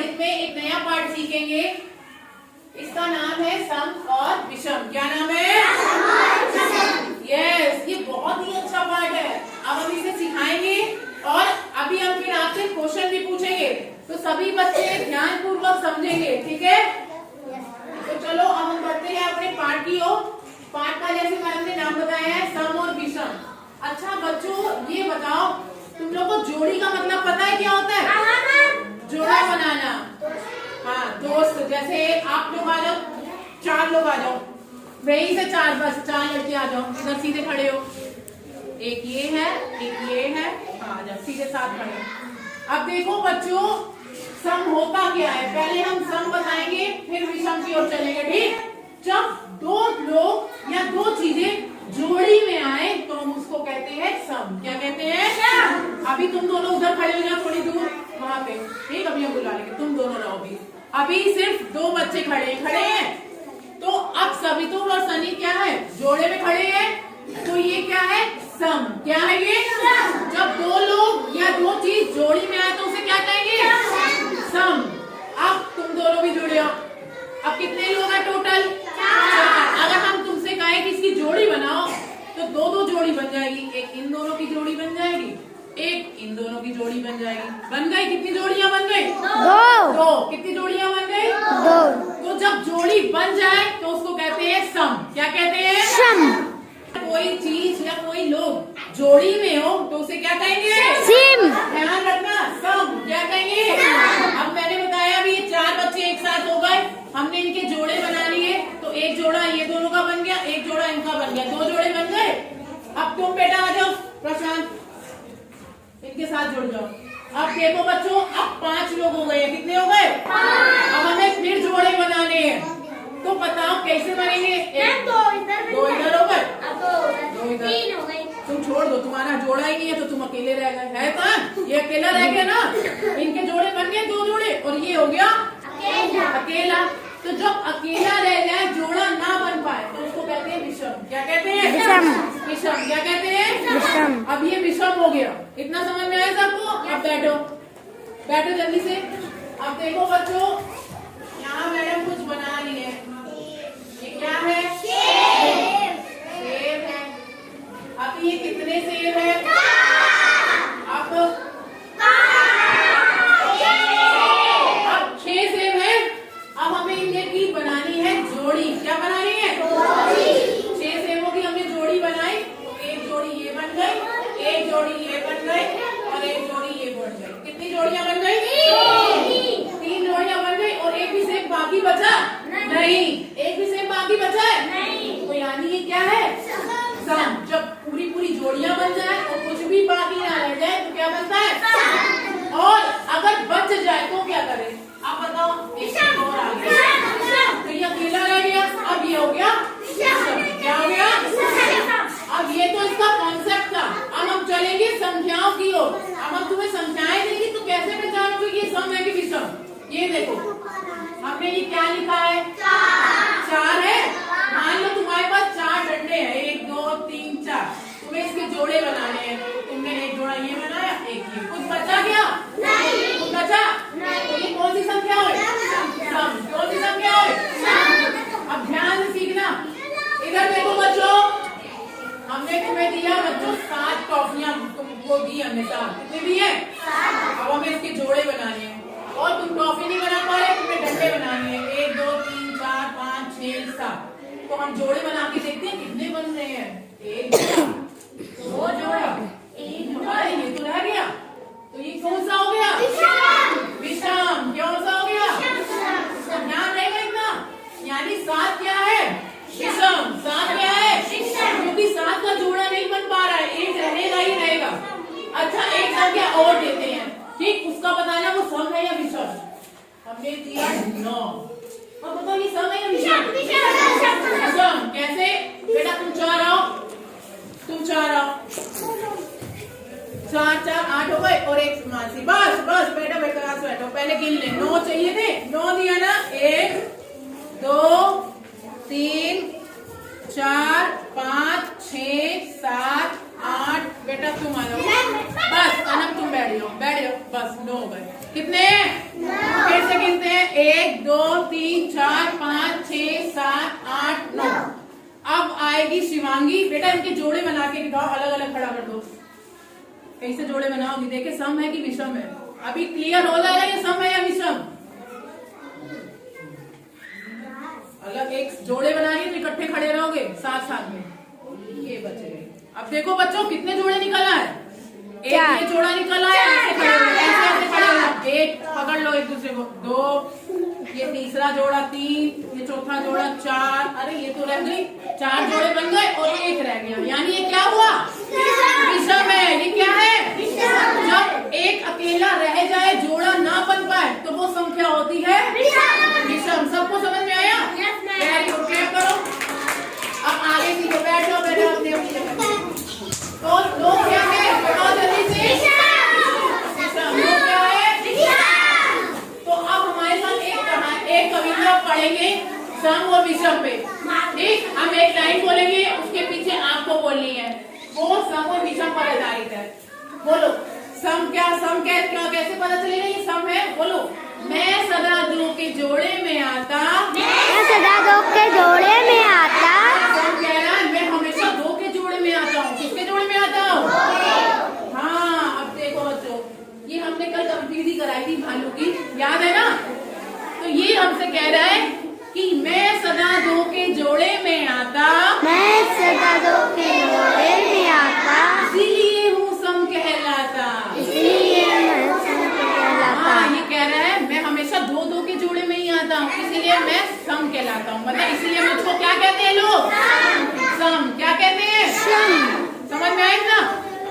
इसमें एक नया पार्ट सीखेंगे। इसका नाम है सम और विषम। क्या नाम है? यस, ये बहुत ही अच्छा पार्ट है। अब हम इसे सिखाएंगे और अभी हम फिर आपसे क्वेश्चन भी पूछेंगे, तो सभी बच्चे ध्यान पूर्वक समझेंगे। ठीक है, तो चलो अब हम बढ़ते हैं अपने पाठ की ओर। पाठ का जैसे मैम ने नाम बताया है सम और विषम। अच्छा बच्चों ये बताओ, तुम लोग को जोड़ी का मतलब पता है क्या होता है? जोड़ा बनाना। हाँ, दोस्त, जैसे आप लोग आ जाओ, 4 लोग आ जाओ, वही से 4, बस 4 लड़के आ जाओ, इधर सीधे खड़े हो। एक ये है, एक ये है, हाँ जब सीधे साथ खड़े। अब देखो बच्चों, सम होता क्या है, पहले हम सम बताएंगे फिर विषम की ओर चलेंगे। ठीक, जब 2 लोग या 2 चीजें जोड़ी में आए तो हम उसको कहते हैं सम। क्या कहते हैं? अभी तुम दोनों उधर खड़े हो जाओ, थोड़ी दूर वहां पे। ठीक, अभी हम बुला लेंगे, तुम दोनों रहो। अभी सिर्फ 2 बच्चे खड़े हैं, तो अब सवितुर और सनी क्या है? जोड़े में खड़े हैं, तो ये क्या है? सम। क्या है ये? जब 2 लोग या 2 चीज जोड़ी में आए तो उसे क्या कहेंगे? सम। अब तुम दोनों भी जुड़े हो। अब कितने लोग हैं टोटल? 4। अगर हम तुमसे कहें कि इसकी जोड़ी बनाओ तो 2-2 जोड़ी बन जाएगी। एक इन दोनों की जोड़ी बन जाएगी, एक इन दोनों की जोड़ी बन जाएगी। बन गई? कितनी जोड़ियां बन गई? 2। कितनी जोड़ियां बन गई? 2। तो जब जोड़ी बन जाए तो उसको कहते हैं सम। क्या कहते हैं? सम। कोई चीज या कोई लोग जोड़ी में हो तो उसे क्या कहेंगे? सिम। ध्यान रखना, सम। क्या कहेंगे? अब मैंने बताया अभी 4 बच्चे एक साथ हो गए, हमने इनके जोड़े बना लिए, तो एक जोड़ा ये दोनों का बन गया, एक जोड़ा इनका बन गया, 2 जोड़े बन गए। अब तुम बेटा आ जाओ, प्रशांत इनके साथ जुड़ जाओ। अब देखो बच्चों, अब 5 लोग हो गए। कितने हो गए? 5। अब हमें फिर जोड़े बनाने हैं, तो बताओ कैसे बनेंगे? 2 इधर हो गए, 2 इधर, 3 हो गए। तुम छोड़ दो, तुम्हारा जोड़ा ही नहीं है तो तुम अकेले रह गए। है कहाँ? ये अकेला रह गया ना। इनके जोड़े बन गए 2 जोड़े, और ये हो गया अकेला। तो जब अकेला रह जाए, जोड़ा ना बन पाए, तो उसको कहते हैं विषम। क्या कहते हैं? विषम। क्या कहते हैं? विषम। अब ये विषम हो गया। इतना समझ में आया सबको? अब बैठो, बैठो जल्दी से। अब देखो बच्चों, यहाँ मैडम कुछ बना रही है। ये क्या है? सेब है। अब ये कितने सेब है? अब 6 सेब है। अब हमें इनकी बनानी है जोड़ी। क्या बनानी है? 6 सेबों की हमने जोड़ी बनाई, एक जोड़ी ये बन गई, एक जोड़ी ये बन गई, और एक जोड़ी ये बन गई। कितनी जोड़ियां बन गई? 3 जोड़ियां बन गई। और एक भी सेब बाकी बचा? नहीं। एक भी सेब बाकी बचा है? नहीं। तो यानी ये क्या है? सम। जब पूरी जोड़ियां बन जाए और कुछ भी बाकी ना रह जाए तो क्या बनता है? और अगर बच जाए तो क्या करें? आप बताओ। एक और आ गया, तो ये अकेला रह गया। अब ये हो गया क्या हो गया? अब ये तो इसका कॉन्सेप्ट था। अब हम चलेंगे संख्याओं की ओर। अब हम तुम्हें संख्याएं देंगे तो कैसे पहचानोगे कि ये सम है कि विषम? ये देखो, हमने ये क्या लिखा है? 4 है। मान लो तुम्हारे पास 4 डंडे हैं, 1 2 3 4। तुम्हें इसके जोड़े बनाने हैं। तुमने एक जोड़ा ये बनाया, एक ये। कुछ बचा क्या? नहीं। कुछ बचा? नहीं। तो ये कौन सी संख्या है? सम। कौन सी संख्या है? अब ध्यान से सीखना। इधर देखो बच्चों, हमने तुम्हें दिया बच्चों 7 टॉफियां तुमको दी हमने। 7 कितने दी है? अब हमें इसके जोड़े बनाने हैं, और तुम टॉफी नहीं बना पा रहे, तुम्हें डंडे बनाने हैं। 1 2 3 4 5 6 7। तो हम जोड़े बना के देखते हैं कितने बन रहे हैं। 1 2 जोड़ा, 1 जोड़ा, ये तो रह गया। तो ये कौन सा हो गया? विषम। कौन सा हो गया? इसका ध्यान रहेगा इतना। यानी 7 क्या है? विषम। 7 क्या है? क्योंकि 7 का जोड़ा नहीं बन पा रहा है, 1 रहेगा ही रहेगा। अच्छा, एक संख्या और देते हैं, ठीक, उसका बताना वो सम है या विषम। हमने दिया 9। अब बताओ ये सम है या विषम? विषम। कैसे? बेटा तुम 4 आओ, तुम 4 आओ। 4 4 8 हो गए, और एक मानसी। बस बस बेटा बेटा बैठो, पहले गिन ले। 9 चाहिए थे, 9 दिया ना। 1 2 3 4 5 6 7 8। बेटा तुम आ जाओ। बस अनम तुम बैठ जाओ, बस 9 हो गए। कितने? फिर से करेगी शिवांगी। बेटा इनके जोड़े बना के दिखाओ, अलग अलग खड़ा कर दो। कैसे जोड़े बनाओगी? देखे सम है कि विषम है। अभी क्लियर हो जाएगा ये सम है या विषम। अलग एक जोड़े बना रही तो इकट्ठे खड़े रहोगे साथ साथ में, ये बच गए। अब देखो बच्चों कितने जोड़े निकला है। एक ये जोड़ा निकला है, ऐसे खड़े हो, ऐसे खड़े हो। एक पकड़ लो एक दूसरे को, 2, ये तीसरा जोड़ा 3, ये चौथा जोड़ा 4, अरे ये तो रह गई, 4 जोड़े बन गए और एक रह गया, यानी ये क्या हुआ? विषम है। ये क्या है? जब एक अकेला रह जाए, जोड़ा ना बन पाए, तो वो संख्या होती है विषम। सबको समझ में आया? वेरी गुड, क्या करो अब आगे सीखो। बैठो बैठो अपने अपनी जगह। तो लोग क्या है? बताओ जल्दी से। लोग क्या है? तो अब हमारे साथ एक कविता पढ़ेंगे सम और विषम पे। ठीक, हम एक लाइन बोलेंगे, उसके पीछे आपको बोलनी है। वो सम और विषम पर आधारित है। बोलो सम क्या? सम कैसे पता चलेगा ये सम है? बोलो। मैं सदा 2 के जोड़े में आता, मैं सदा 2 के जोड़े में आता। सम कह रहा है मैं हमेशा 2 के जोड़े में आता हूँ। किसके जोड़े में आता हूँ? हाँ, अब देखो बच्चों, ये हमने कल कंप्लीट कराई थी भालू की, याद है ना? तो ये हमसे कह रहा है कि मैं सदा 2 के जोड़े में आता, मैं सदा 2 के जोड़े में आता, इसीलिए हूँ सम कहलाता। इसलिए मैं सम कहलाता। हाँ, ये कह रहा है मैं हमेशा 2 के जोड़े में ही आता हूँ, इसीलिए मैं सम कहलाता हूँ। मतलब इसीलिए मुझको क्या कहते हैं लोग? सम। क्या कहते हैं? समझ में आए ना?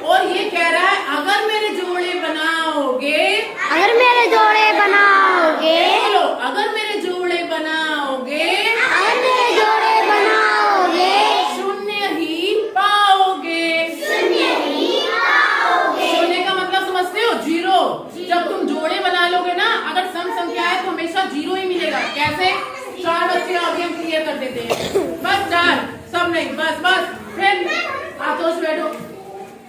और ये कह रहा है अगर मेरे जोड़े बनाओगे, अगर मेरे जोड़े बनाओगे, बोलो अगर मेरे जोड़े बनाओगे, अगर मेरे जोड़े बनाओगे, शून्य ही पाओगे। शून्य ही पाओगे। शून्य का मतलब समझते हो? 0। जब तुम जोड़े बना लोगे ना, अगर सम संख्या है तो हमेशा 0 ही मिलेगा। कैसे? 4 बच्चे अभी हम क्लियर कर देते हैं। बस 4, सब नहीं, बस बस। फिर आतोष बैठो,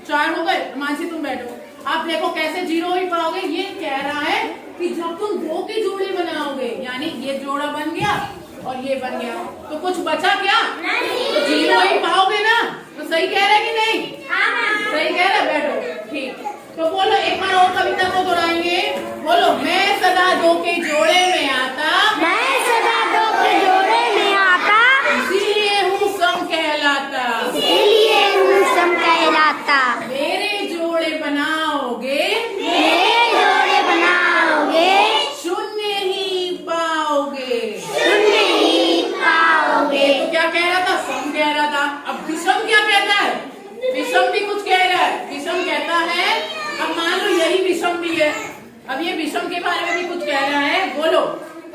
4 हो गए। मानसी तुम बैठो। आप देखो कैसे 0 ही पाओगे। ये कह रहा है कि जब तुम 2 के जोड़े बनाओगे, यानी ये जोड़ा बन गया और ये बन गया, तो कुछ बचा क्या? तो 0 ही पाओगे ना। तो सही कह रहे कि नहीं? सही कह रहे। बैठो। ठीक, तो बोलो एक बार और कविता को दोहराएंगे। बोलो मैं सदा 2 के जोड़े में आता, मैं सदा 2 के जोड़े में आता, इसीलिए हूँ सम कहलाता। इसलिए हूँ सम कहलाता। मेरे जोड़े बनाओगे, मेरे जोड़े बनाओगे, शून्य ही पाओगे। शून्य ही पाओगे। तो क्या कह रहा था? सम कह रहा था। अब विषम क्या कहता है? विषम भी कुछ कह रहा है। विषम कहता है, अब मान लो यही विषम भी है, अब ये विषम के बारे में भी कुछ कह रहा है। बोलो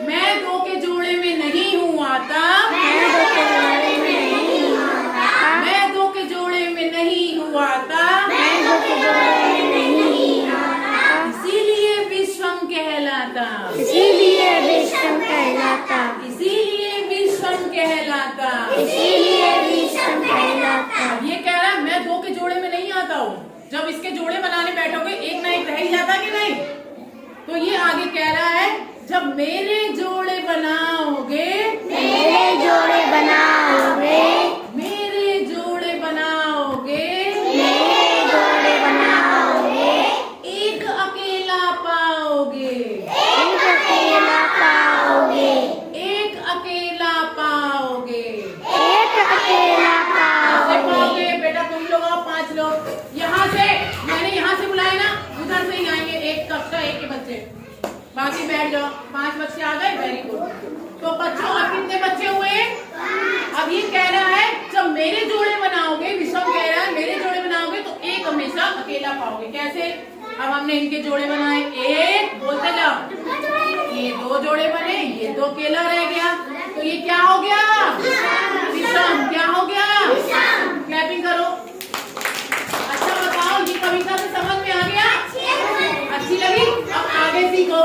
मैं 2 के जोड़े में नहीं हूँ आता, मैं 2 के जोड़े में नहीं हूँ आता, मैं 2 के जोड़े में नहीं हूँ आता, मैं 2 के जोड़े में नहीं हूँ आता, इसीलिए विषम कहलाता। इसीलिए विषम कहलाता। इसीलिए विषम कहलाता। इसीलिए विषम कहलाता। अब ये कह रहा है मैं 2 के जोड़े में नहीं आता हूँ। जब इसके जोड़े बनाने बैठोगे एक ना एक रह ही जाता कि नहीं? तो ये आगे कह रहा है जब मेरे जोड़े बनाओगे, मेरे जोड़े बनाओगे, मेरे जोड़े बनाओगे, मेरे जोड़े बनाओगे, एक अकेला पाओगे, एक अकेला पाओगे, एक अकेला पाओगे। एक अकेला कैसे पाओगे। पाओगे? बेटा तुम लोग आओ, 5 लोग यहाँ से, मैंने यहाँ से बुलाए ना, उधर से ही आएंगे। एक कक्षा 1 के बच्चे, बाकी बैठ जाओ। 5 बच्चे आ गए, वेरी गुड। तो बच्चों अब कितने बच्चे हुए? अब ये कह रहा है जब मेरे जोड़े बनाओगे, विषम कह रहा है मेरे जोड़े बनाओगे तो एक हमेशा अकेला पाओगे। कैसे? अब हमने इनके जोड़े बनाए, एक बोलते जाओ, ये 2 जोड़े बने, ये 2 अकेला रह गया, तो ये क्या हो गया? विषम। क्या हो गया? क्लैपिंग करो। अच्छा बताओ ये कविता से समझ में आ गया? अच्छी लगी? अब आगे सीखो।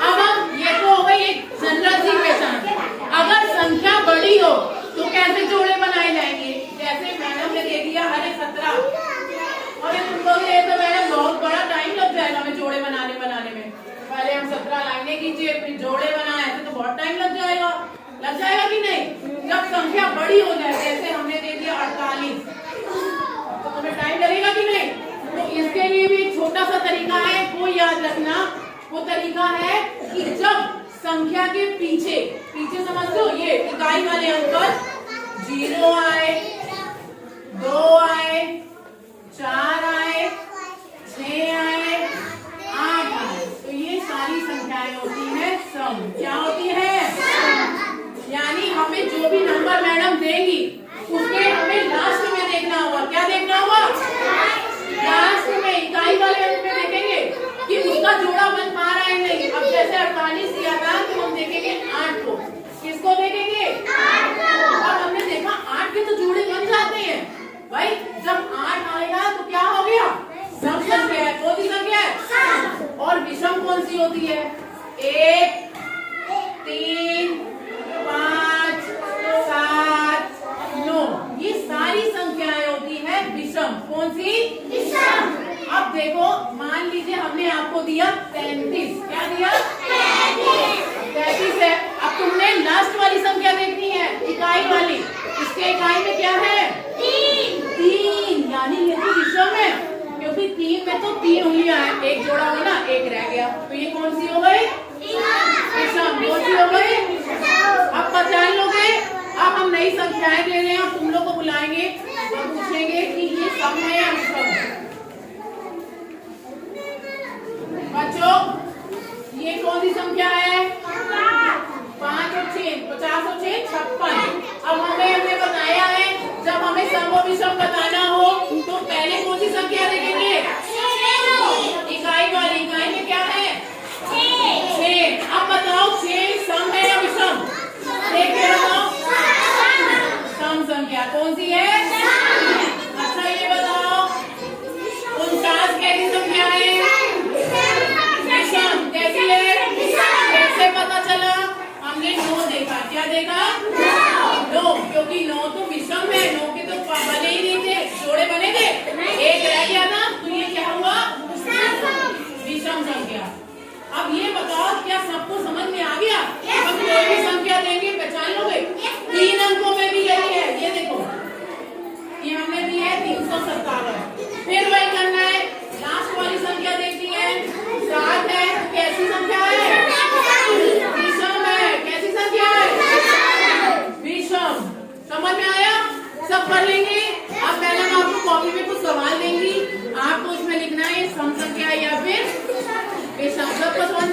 अब हम ये तो हो गई एक जनरल सी पहचान। अगर संख्या बड़ी हो तो कैसे जोड़े बनाए जाएंगे? जैसे मैडम ने दे दिया, अरे 17, और तुम लोग ये तो मैडम बहुत बड़ा टाइम लग जाएगा हमें जोड़े बनाने में। पहले हम 17 लाइनें कीजिए, फिर जोड़े बनाए, ऐसे तो बहुत टाइम लग जाएगा कि नहीं? जब संख्या बड़ी हो जाए, जैसे हमने दे दिया 48 याद रखना, वो तरीका है कि जब संख्या के पीछे पीछे समझ लो, ये इकाई वाले अंक 0 आए, 2 आए, 4 आए, 6 आए, 8 आए, तो ये सारी संख्याएं होती है सम। क्या होती है? यानी हमें जो भी नंबर मैडम देंगी उसके हमें लास्ट में देखना होगा। क्या देखना होगा? लास्ट में इकाई वाले अंक में देखेंगे कि उसका जोड़ा बन पा रहा है नहीं। अब जैसे 48 दिया था तो हम देखेंगे 8 को। किसको देखेंगे? 8 को। अब हमने देखा 8 के तो जोड़े बन जाते हैं भाई। जब 8 आएगा तो क्या हो गया? सम संख्या है। कौन सी संख्या है? और विषम कौन सी होती है? 1, 3, 5, 7, 9, ये सारी संख्याएं होती है विषम। कौन सी? विषम। अब देखो, मान लीजिए हमने आपको दिया 33। क्या दिया? 33 है। अब तुमने लास्ट वाली संख्या देखनी है, इकाई वाली। इसके इकाई में क्या है? 3, यानी ये तो विषम है, क्योंकि 3 में तो 3 उंगलियां हैं। एक जोड़ा हो ना, एक रह गया, तो ये कौन सी हो गई? विषम। कौन सी हो गई? अब पहचान लोगे। अब हम नई संख्याएं दे रहे हैं, अब तुम लोग को बुलाएंगे और पूछेंगे कि ये सम है या विषम है। बच्चों, ये कौन सी संख्या है? 5 और 6, 50 और 6, 56। अब हमने बताया है जब हमें सम और विषम बताना हो तो पहले कौन सी संख्या देखेंगे? इकाई वाली। इकाई में क्या है? 6। अब बताओ 6 सम है या विषम? देख के बताओ। सम संख्या कौन सी है? अच्छा ये बताओ 49 कैसी संख्या है? विषम। कैसी है? कैसे पता चला? हमने 9 देखा। क्या देखा? 9, क्योंकि 9 तो विषम है। 9 के तो बने ही नहीं थे, जोड़े बने थे, एक रह गया ना, तो ये क्या हुआ? विषम संख्या। अब ये बताओ क्या सबको समझ में आ गया? हम कोई भी संख्या देंगे पहचान लोगे? 3 अंकों में भी यही है। ये देखो, ये हमने दी है 357। फिर वही करना है, लास्ट वाली संख्या देखनी है, 7 है। कैसी संख्या है? विषम है। कैसी संख्या है? विषम। समझ में आया? सब कर लेंगे। अब पहले मैं आपको कॉपी में कुछ सवाल देंगी, आपको उसमें लिखना है सम संख्या या फिर विषम। सबको समझ